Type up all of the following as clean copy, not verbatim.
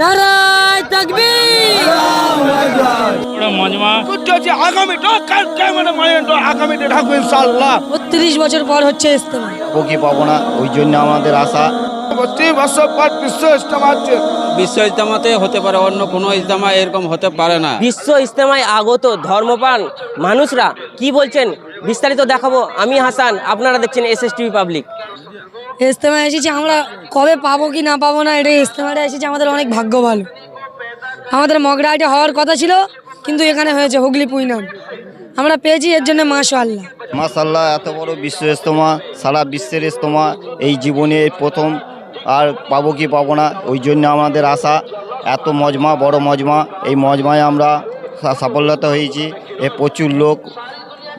নারায়ে তাকবীর। মজমা আগামীতে থাকবে ইনশাআল্লাহ। ৩২ বছর পর হচ্ছে ইজতেমা। কি পাবো না, ওই জন্য আমাদের আশা। ৩২ বছর পর বিশ্ব ইজতেমা হচ্ছে। বিশ্ব ইজতেমাতে হতে পারে, অন্য কোনো ইজতেমা এরকম হতে পারে না। বিশ্ব ইজতেমায় আগত ধর্মপ্রাণ মানুষরা কি বলছেন বিস্তারিত দেখাবো। আমি হাসান, আপনারা দেখছেন SSTV পাবলিক। ইজতেমায় এসেছি, আমরা কবে পাবো কি না পাবো না, এটা ইজতেমাটা এসেছি, আমাদের অনেক ভাগ্য ভালো। আমাদের মগরাইটে হওয়ার কথা ছিল, কিন্তু এখানে হয়েছে হুগলি পুইনাম, আমরা পেয়েছি, এর জন্য মাশাআল্লাহ। মাশাআল্লাহ, এত বড় বিশ্ব ইজতেমা, সারা বিশ্বের ইজতেমা, এই জীবনে এই প্রথম। আর পাবো কি পাবো না, ওই জন্য আমাদের আশা। এত মজমা, বড় মজমা, এই মজমায় আমরা সাফল্যতা হয়েছি। প্রচুর লোক,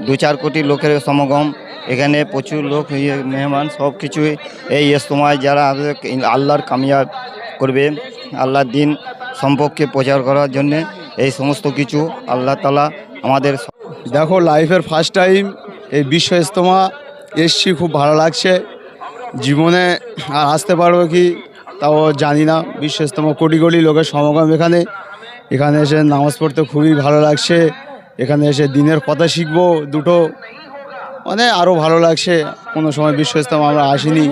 2-4 কোটি লোকের সমাগম এখানে, প্রচুর লোক, মেহমান, সব কিছুই এই ইজতেমায় যারা আল্লাহর কামিয়াব করবে, আল্লাহর দিন সম্পর্কে প্রচার করার জন্যে এই সমস্ত কিছু আল্লাহ তাআলা আমাদের। দেখো, লাইফের ফার্স্ট টাইম এই বিশ্ব ইজতেমা এসছি, খুব ভালো লাগছে। জীবনে আর আসতে পারবো কি তাও জানি না। বিশ্ব ইজতেমা, কোটি কোটি লোকের সমাগম এখানে এসে নামাজ পড়তে খুবই ভালো লাগছে। এখানে এসে দিনের কথা শিখবো দুটো, মানে আরও ভালো লাগছে। কোনো সময় বিশ্ব ইজতেমা আমরা আসিনি,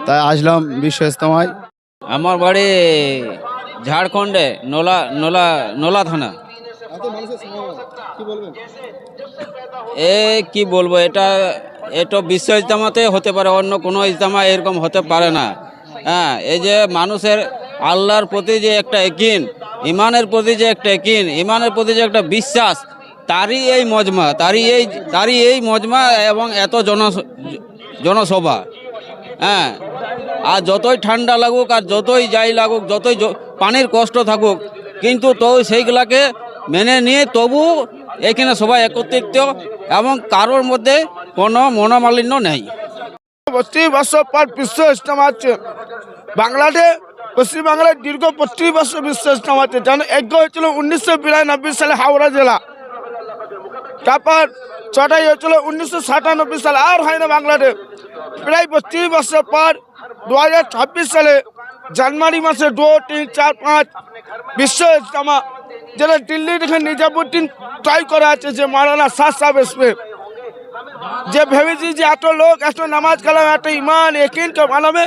তাই আসলাম বিশ্ব ইজতেমায়। আমার বাড়ি ঝাড়খণ্ডে, নোলা থানা। কি বলবো, এটা বিশ্ব ইজতেমাতে হতে পারে, অন্য কোনো ইজতেমা এরকম হতে পারে না। হ্যাঁ, এই যে মানুষের আল্লাহর প্রতি যে একটা একিন, ইমানের প্রতি যে একটা একিন, ইমানের প্রতি যে একটা বিশ্বাস, তারই এই মজমা এবং এত জনসভা। হ্যাঁ, আর যতই ঠান্ডা লাগুক, আর যতই যাই লাগুক, যতই পানির কষ্ট থাকুক, কিন্তু তো সেইগুলাকে মেনে নিয়ে তবু এখানে সবাই একত্রিত, এবং কারোর মধ্যে কোনো মনোমালিন্য নেই। ৩২ বছর পর বিশ্ব ইজতেমা হচ্ছে বাংলাদেশ, পশ্চিমবাংলায় দীর্ঘ ৩২ বছর বিশ্ব ইজতেমা হচ্ছে। যেন যজ্ঞ হয়েছিল 1992 সালে হাওড়া জেলা, তারপর চটাই হয়েছিল 1997 সালে, আর হয় না বাংলাদেশ। প্রায় ৩২ বছর পর 2026 সালে জানুয়ারি মাসে 2, 3, 4, 5 বিশ্ব ইজতেমা, যেটা দিল্লি থেকে নিজামুদ্দিন ট্রাই করা আছে, যে মাওলানা শাহ সাহেব এসবে, যে ভেবেছি যে এত লোক, এত নামাজ কালাম, এত ইমান একিনকে বানাবে,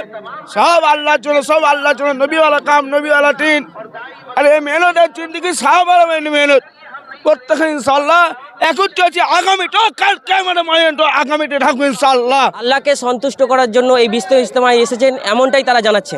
সব আল্লাহর জন্য, সব আল্লাহর জন্য, নবীওয়ালা কাম, নবীওয়ালা দিন। আর এই মেহনতের জিন্দগি সাহাবারা মেহনত প্রত্যেকে ইনশাআল্লাহ একত্রিত হচ্ছে। আগামীটা আগামীতে থাকবে ইনশাআল্লাহ। আল্লাহকে সন্তুষ্ট করার জন্য এই বিশ্ব ইজতেমায় এসেছেন, এমনটাই তারা জানাচ্ছেন।